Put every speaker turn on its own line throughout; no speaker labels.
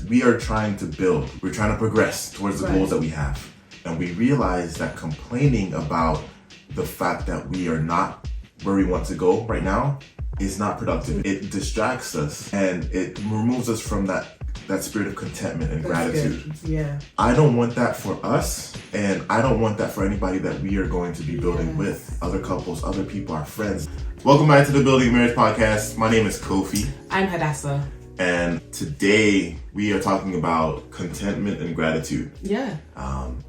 We are trying to build. We're trying to progress towards the goals that we have. And we realize that complaining about the fact that we are not where we want to go right now is not productive. It distracts us and it removes us from that spirit of contentment and gratitude.
Good. Yeah.
I don't want that for us, and I don't want that for anybody that we are going to be building with, other couples, other people, our friends. Welcome back to the Building Marriage Podcast. My name is Kofi.
I'm Hadassah.
And today we are talking about contentment and gratitude.
Yeah.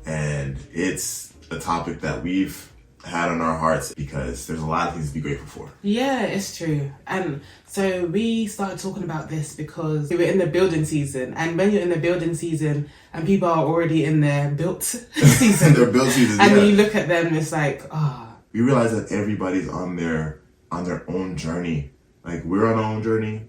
And it's a topic that we've had on our hearts because there's a lot of things to be grateful for.
Yeah, it's true. And so we started talking about this because we were in the building season. And when you're in the building season and people are already in their built season.
Their built season,
and you look at them, it's like,
We realize that everybody's on their own journey. Like, we're on our own journey.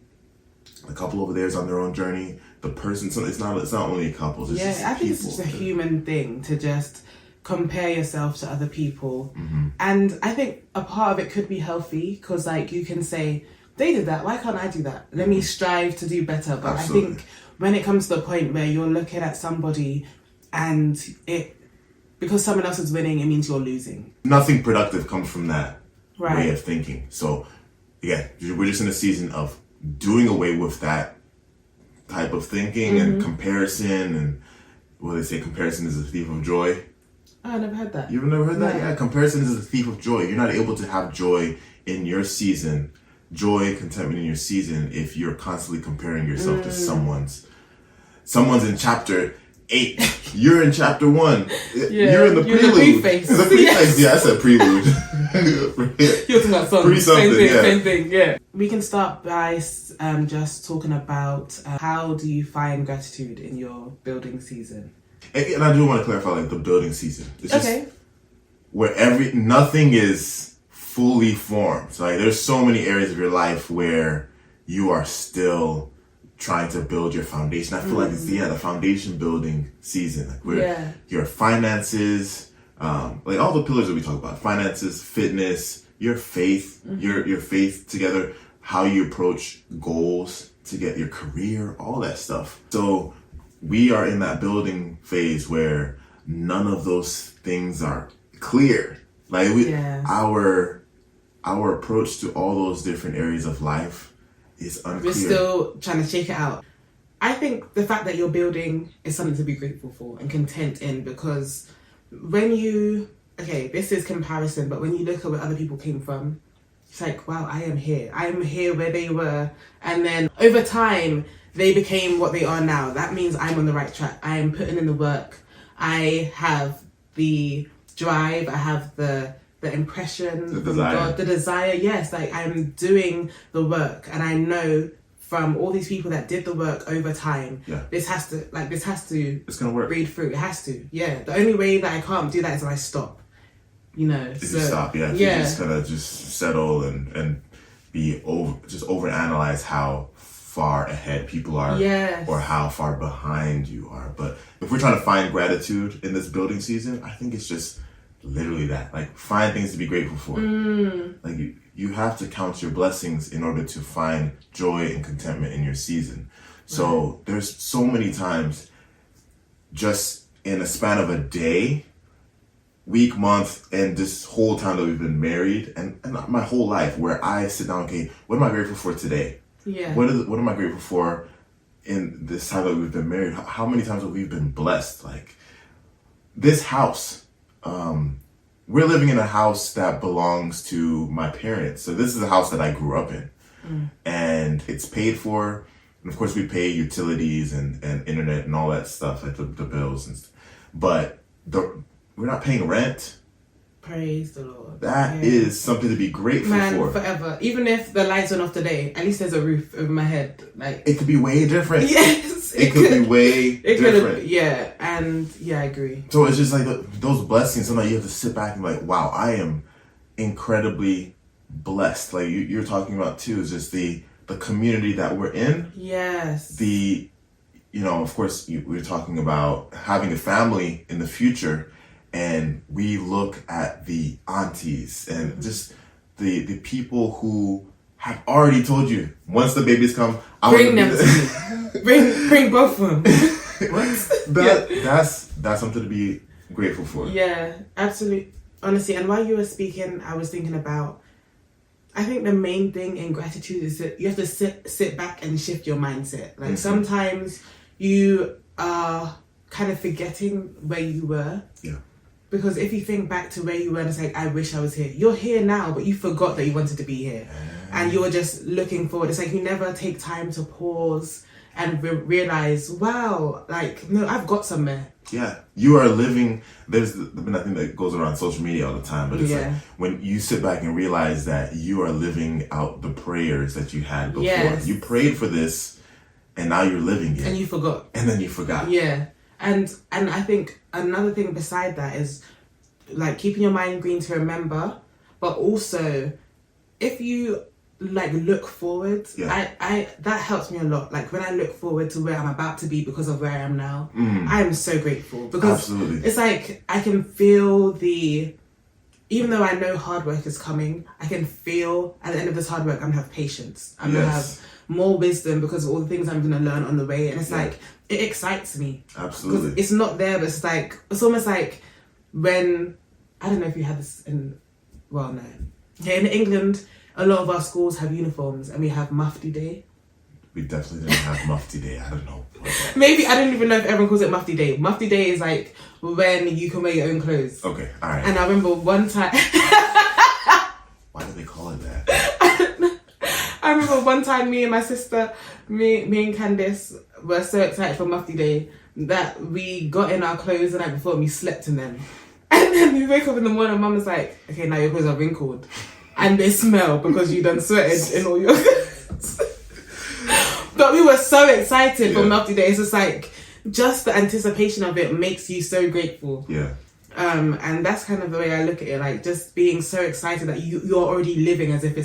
The couple over there is on their own journey. The person, so it's not only couples. It's just
I think
people.
it's just a human thing to just compare yourself to other people.
Mm-hmm.
And I think a part of it could be healthy because, like, you can say, they did that, why can't I do that? Let me strive to do better. But
Absolutely.
I think when it comes to the point where you're looking at somebody and because someone else is winning, it means you're losing.
Nothing productive comes from that
Right.
way of thinking. So, yeah, we're just in a season of doing away with that type of thinking and comparison. And what they say, comparison is a thief of joy.
Oh, I never heard that.
You've never heard that?
No.
Yeah, comparison is a thief of joy. You're not able to have joy in your season, joy, contentment in your season, if you're constantly comparing yourself to someone's in chapter 8. You're in chapter 1. You're in the prelude.
The
preface.
Yes.
Yeah, I said prelude.
You're talking about songs.
Pre-something,
Same thing, yeah. We can start by just talking about how do you find gratitude in your building season?
And I do want to clarify, like, the building season. It's just
Okay.
where nothing is fully formed. So, like, there's so many areas of your life where you are still trying to build your foundation. I feel like it's the foundation building season. Like, where your finances, like all the pillars that we talk about, finances, fitness, your faith, your faith together, how you approach goals to get your career, all that stuff. So we are in that building phase where none of those things are clear. Like our approach to all those different areas of life is unclear.
We're still trying to shake it out. I think the fact that you're building is something to be grateful for and content in, because when this is comparison, but when you look at where other people came from, it's like, wow, I am here where they were. And then over time, they became what they are now. That means I'm on the right track. I am putting in the work. I have the drive. I have the impression,
the desire.
God, the desire. Yes, like I'm doing the work, and I know from all these people that did the work over time, this has to.
It's gonna work.
Read through. It has to. Yeah. The only way that I can't do that is if I stop. You
stop. Yeah. If you just kind of just settle and be overanalyze how far ahead people are, or how far behind you are. But if we're trying to find gratitude in this building season, I think it's just literally that. Like, find things to be grateful for. Like, you have to count your blessings in order to find joy and contentment in your season. So there's so many times, just in a span of a day, week, month, and this whole time that we've been married, and my whole life, where I sit down, okay, what am I grateful for today?
Yeah.
What am I grateful for in this time that we've been married? How many times have we been blessed? Like, this house, we're living in a house that belongs to my parents. So this is a house that I grew up in. And it's paid for. And of course we pay utilities and internet and all that stuff, like the bills and stuff. But we're not paying rent.
Praise the Lord.
That is something to be grateful for.
Forever. Even if the lights went off today, at least there's a roof over my head. Like,
it could be way different.
Yes.
It could be way different.
Yeah. And I agree.
So it's just like those blessings, sometimes you have to sit back and be like, wow, I am incredibly blessed. Like you're talking about too, is just the community that we're in.
Yes.
Of course, we're talking about having a family in the future. And we look at the aunties and just the people who have already told you, once the babies come, I
Bring them to me. Bring both of them. What?
That's something to be grateful for.
Yeah, absolutely. Honestly, and while you were speaking, I was thinking about, I think the main thing in gratitude is that you have to sit back and shift your mindset. Like sometimes you are kind of forgetting where you were.
Yeah.
Because if you think back to where you were and it's like, I wish I was here. You're here now, but you forgot that you wanted to be here. And you're just looking forward. It's like you never take time to pause and realize, wow, like, no, I've got somewhere.
Yeah. You are living, there's been nothing that goes around social media all the time, but it's like when you sit back and realize that you are living out the prayers that you had before.
Yes.
You prayed for this and now you're living it.
And you forgot.
And then you forgot.
Yeah. And I think another thing beside that is like keeping your mind green to remember, but also if you like look forward, I that helps me a lot. Like when I look forward to where I'm about to be because of where I am now, I am so grateful because it's like I can feel even though I know hard work is coming, I can feel at the end of this hard work I'm gonna have patience. I'm gonna have more wisdom because of all the things I'm gonna learn on the way, and it's like it excites me.
Absolutely.
It's not there, but it's like it's almost like when I don't know if you had this in in England, a lot of our schools have uniforms and we have Mufti Day.
We definitely didn't have Mufti Day. I don't know.
Maybe I don't even know if everyone calls it Mufti Day. Mufti Day is like when you can wear your own clothes.
Okay, all right.
And I remember one time.
Why do they call it that?
I remember one time me and my sister, me and Candice were so excited for Mufti Day that we got in our clothes the night before and we slept in them. And then we wake up in the morning and Mum was like, okay, now your clothes are wrinkled. And they smell because you done sweated in all your clothes. But we were so excited for Mufti Day. It's just like, just the anticipation of it makes you so grateful.
Yeah.
And that's kind of the way I look at it, like just being so excited that you're already living as if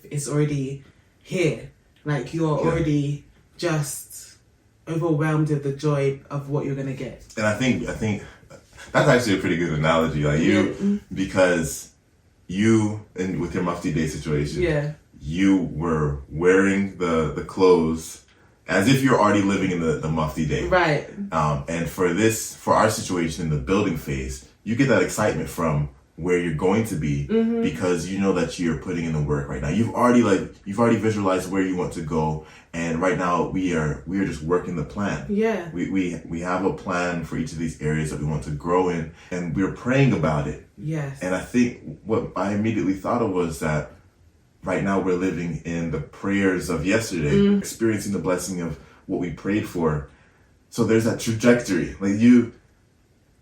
it's already here. Like you're already just overwhelmed with the joy of what you're gonna get.
And I think that's actually a pretty good analogy. Like because you, and with your Mufti Day situation, you were wearing the clothes as if you're already living in the Mufti Day.
Right.
And for our situation in the building phase, you get that excitement from where you're going to be because you know that you're putting in the work right now. You've already visualized where you want to go, and right now we are just working the plan.
Yeah.
We have a plan for each of these areas that we want to grow in, and we're praying about it.
Yes.
And I think what I immediately thought of was that right now we're living in the prayers of yesterday, experiencing the blessing of what we prayed for. So there's that trajectory. Like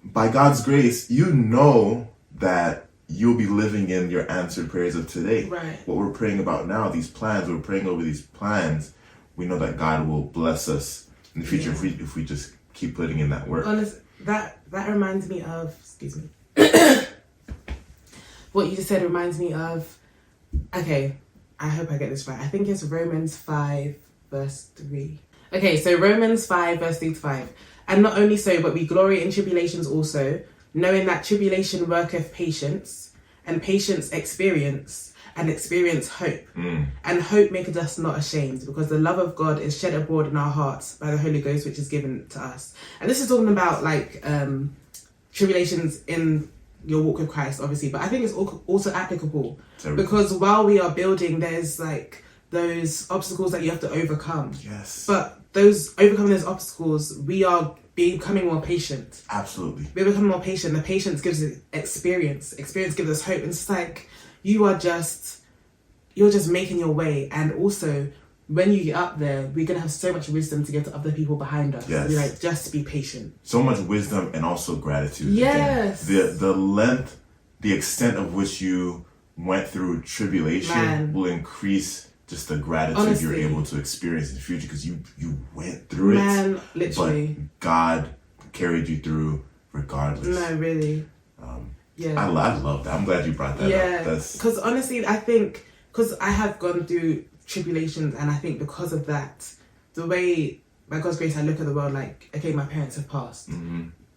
by God's grace, you know that you'll be living in your answered prayers of today.
Right.
What we're praying about now, these plans, we're praying over these plans. We know that God will bless us in the future if we just keep putting in that work.
Honestly, that reminds me of, excuse me. What you just said reminds me of, okay, I hope I get this right. I think it's Romans 5 verse 3. Okay, so Romans 5 verse 3 to 5. And not only so, but we glory in tribulations also, knowing that tribulation worketh patience, and patience experience, and experience hope. And hope maketh us not ashamed, because the love of God is shed abroad in our hearts by the Holy Ghost, which is given to us. And this is talking about like tribulations in your walk with Christ, obviously, but I think it's also applicable because while we are building, there's like those obstacles that you have to overcome.
Yes.
But overcoming those obstacles, we are becoming more patient.
Absolutely.
We're becoming more patient. The patience gives us experience. Experience gives us hope. And it's like you're just making your way. And also, when you get up there, we're gonna have so much wisdom to give to other people behind us.
Yes.
We're like, just be patient.
So much wisdom and also gratitude.
Yes.
Again, the extent of which you went through tribulation will increase just the gratitude you're able to experience in the future because you went through it.
Literally.
But God carried you through regardless.
No, really.
I love that. I'm glad you brought that up.
Yeah, because honestly, I think, because I have gone through tribulations, and I think because of that, the way, by God's grace, I look at the world like, okay, my parents have passed.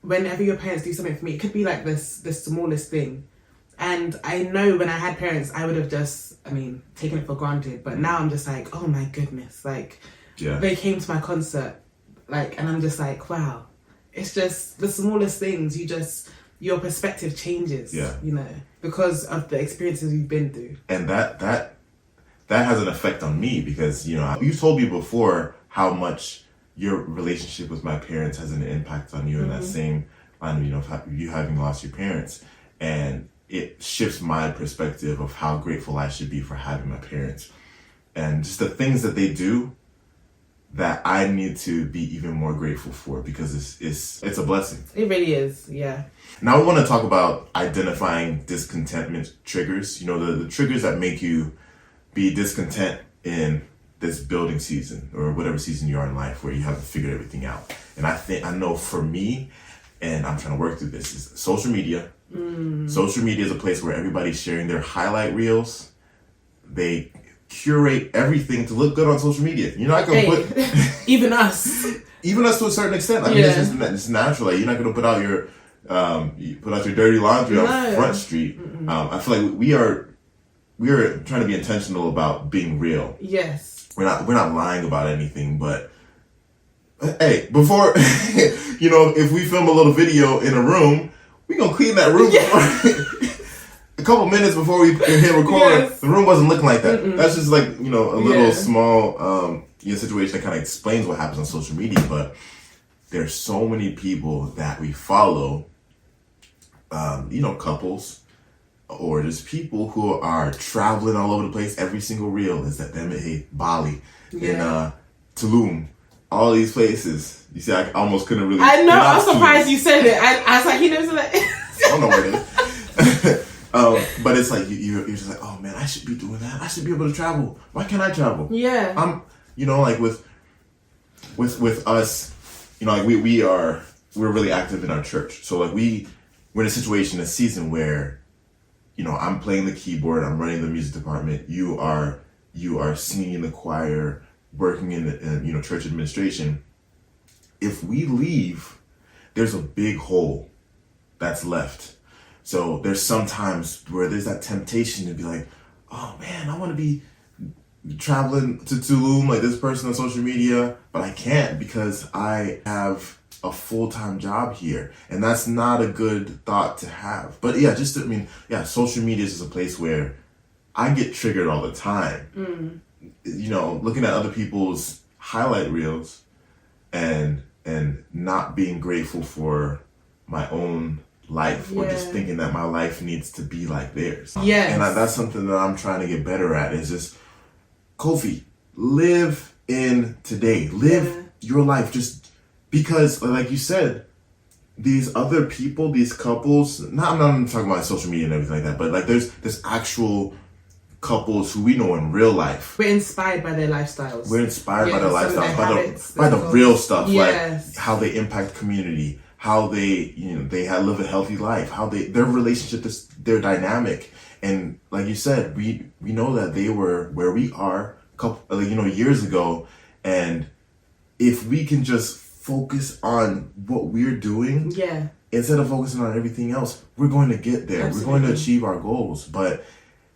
Whenever your parents do something for me, it could be like the smallest thing, And I know when I had parents, I would have just, taken it for granted. But now I'm just like, oh my goodness. Like, they came to my concert, like, and I'm just like, wow. It's just the smallest things. Your perspective changes, because of the experiences you've been through.
And that has an effect on me because, you told me before how much your relationship with my parents has an impact on you in that same line of, you having lost your parents. And it shifts my perspective of how grateful I should be for having my parents. And just the things that they do that I need to be even more grateful for because it's a blessing.
It really is, yeah.
Now I want to talk about identifying discontentment triggers. The triggers that make you be discontent in this building season or whatever season you are in life where you haven't figured everything out. And I know for me, and I'm trying to work through this, is social media. Social media is a place where everybody's sharing their highlight reels. They curate everything to look good on social media. You're not gonna put
even us
to a certain extent. I mean, it's natural. Like, you're not gonna put out your dirty laundry on Front Street. I feel like we are trying to be intentional about being real.
Yes,
we're not lying about anything. But hey, before if we film a little video in a room, we gonna clean that room. A couple minutes before we hit record, the room wasn't looking like that. That's just like, a little small situation that kind of explains what happens on social media. But there's so many people that we follow, couples or just people who are traveling all over the place. Every single reel is that them in Bali, in Tulum, all these places. You see, I almost couldn't really.
I know. I was surprised you said it. I was like, he knows that.
I don't know where it is. But it's like you're just like, oh man, I should be doing that. I should be able to travel. Why can't I travel?
Yeah.
I'm, like with us, like we're really active in our church. So like we're in a situation, a season where, I'm playing the keyboard, I'm running the music department. You are singing in the choir, working in the church administration. If we leave, there's a big hole that's left. So there's some times where there's that temptation to be like, oh man, I want to be traveling to Tulum like this person on social media, but I can't because I have a full-time job here. And that's not a good thought to have. But social media is a place where I get triggered all the time. Looking at other people's highlight reels and not being grateful for my own life or just thinking that my life needs to be like theirs.
Yes.
And that's something that I'm trying to get better at is just, Kofi, live in today. Live your life just because, like you said, these other people, these couples, I'm not talking about social media and everything like that, but like there's actual couples who we know in real life.
We're inspired by their lifestyles.
We're inspired by their lifestyles, by the real stuff, like how they impact community, how they live a healthy life, how their relationship is their dynamic. And like you said, we know that they were where we are years ago, and if we can just focus on what we're doing, instead of focusing on everything else, we're going to get there. Absolutely. We're going to achieve our goals, but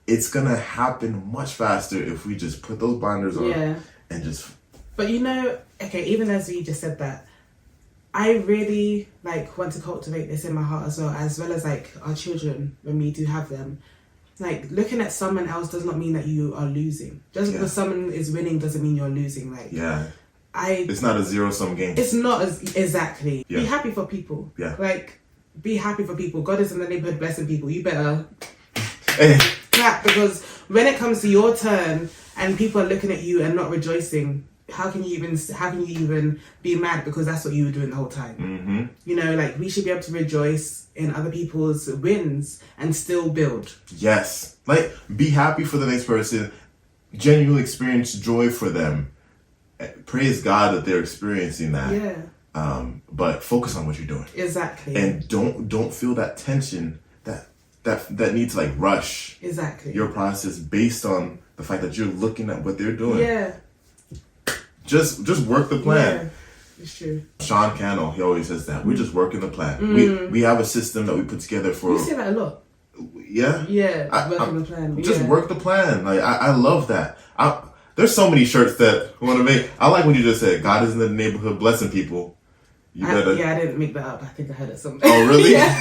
it's gonna happen much faster if we just put those blinders on and just.
But even as you just said that, I really want to cultivate this in my heart as well as our children when we do have them. Like, looking at someone else does not mean that you are losing. Just because someone is winning doesn't mean you're losing. It's not a zero-sum game. It's not exactly. Yeah. Be happy for people. Yeah. Be happy for people. God is in the neighborhood blessing people. You better clap, because when it comes to your turn and people are looking at you and not rejoicing, how can you even be mad, because that's what you were doing the whole time? Mm-hmm. We should be able to rejoice in other people's wins and still build. Yes. Be happy for the next person, genuinely experience joy for them. Praise God that they're experiencing that. Yeah. But focus on what you're doing. Exactly. And don't feel that tension that need to rush. Exactly. Your process based on the fact that you're looking at what they're doing. Yeah. Just work the plan. Yeah, it's true. Sean Cannell, he always says that. We're just working the plan. We have a system that we put together for. You say that a lot.
Yeah.
Yeah, working the plan.
Just
yeah.
work the plan. Like I love that. There's so many shirts that I want to make. I like what you just said. God is in the neighborhood blessing people. You better.
Yeah, I didn't make that up. I think I heard it somewhere.
Oh, really?
yeah.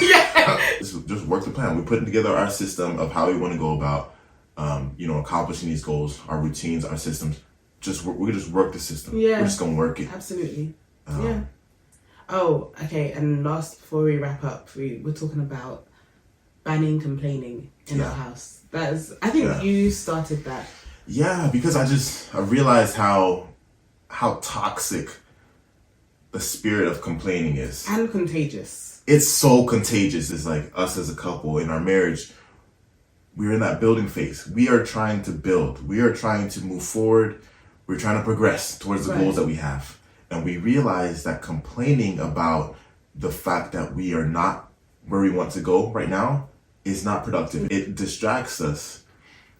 Just work the plan. We're putting together our system of how we want to go about, accomplishing these goals, our routines, our systems. We just work the system.
Yeah.
We're just gonna work it.
Absolutely. Yeah. Oh, okay. And last, before we wrap up, we're talking about banning complaining in our house. I think you started that.
Yeah, because I realized how toxic the spirit of complaining is.
And contagious.
It's so contagious. It's like us as a couple in our marriage, we're in that building phase. We are trying to build. We are trying to move forward. We're trying to progress towards the goals that we have. And we realize that complaining about the fact that we are not where we want to go right now is not productive. It distracts us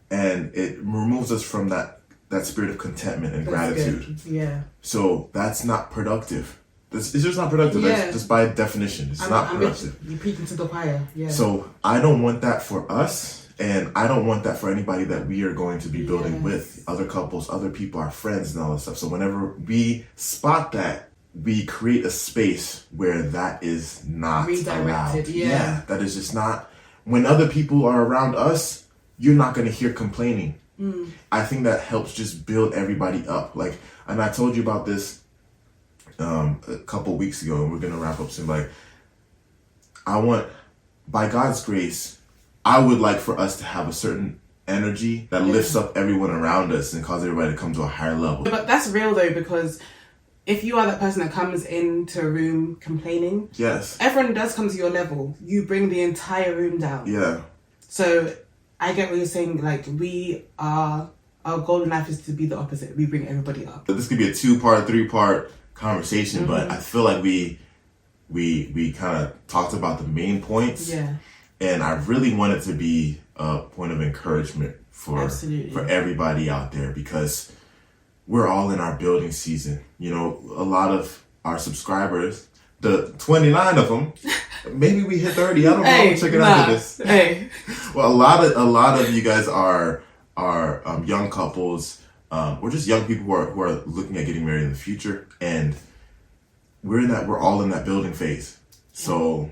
and it removes us from that spirit of contentment and gratitude.
Good. Yeah.
So that's not productive. It's just not productive.
Yeah.
That's just by definition. It's not productive.
You're preaching to the choir. Yeah.
So I don't want that for us, and I don't want that for anybody that we are going to be building with, other couples, other people, our friends, and all that stuff. So whenever we spot that, we create a space where that is not allowed.
Yeah.
That is just not. When other people are around us, you're not going to hear complaining. I think that helps just build everybody up. Like, and I told you about this a couple weeks ago, and we're gonna wrap up soon. Like, I want, by God's grace, I would like for us to have a certain energy that lifts up everyone around us and cause everybody to come to a higher level.
But that's real though, because if you are that person that comes into a room complaining,
yes,
everyone does come to your level. You bring the entire room down.
Yeah.
So I get what you're saying. Like, our goal in life is to be the opposite. We bring everybody up.
This could be a 2-part, 3-part conversation, but I feel like we kind of talked about the main points.
Yeah.
And I really want it to be a point of encouragement for everybody out there, because we're all in our building season. You know, a lot of our subscribers, the 29 of them, maybe we hit 30. I don't know. Check it out after this.
Hey.
Well, a lot of you guys are young couples, or just young people who are looking at getting married in the future, and we're all in that building phase. So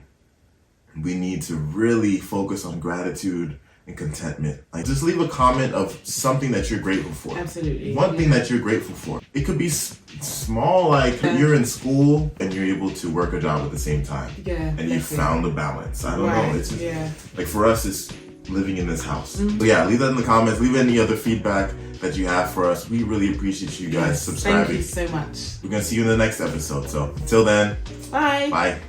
we need to really focus on gratitude and contentment. Like, just leave a comment of something that you're grateful for.
Absolutely.
One thing that you're grateful for. It could be small, like you're in school and you're able to work a job at the same time.
Yeah.
And you found a balance. I don't know. It's just, like, for us, it's living in this house. So yeah, leave that in the comments. Leave any other feedback that you have for us. We really appreciate you guys subscribing.
Thank you so much.
We're gonna see you in the next episode. So until then,
bye.
Bye.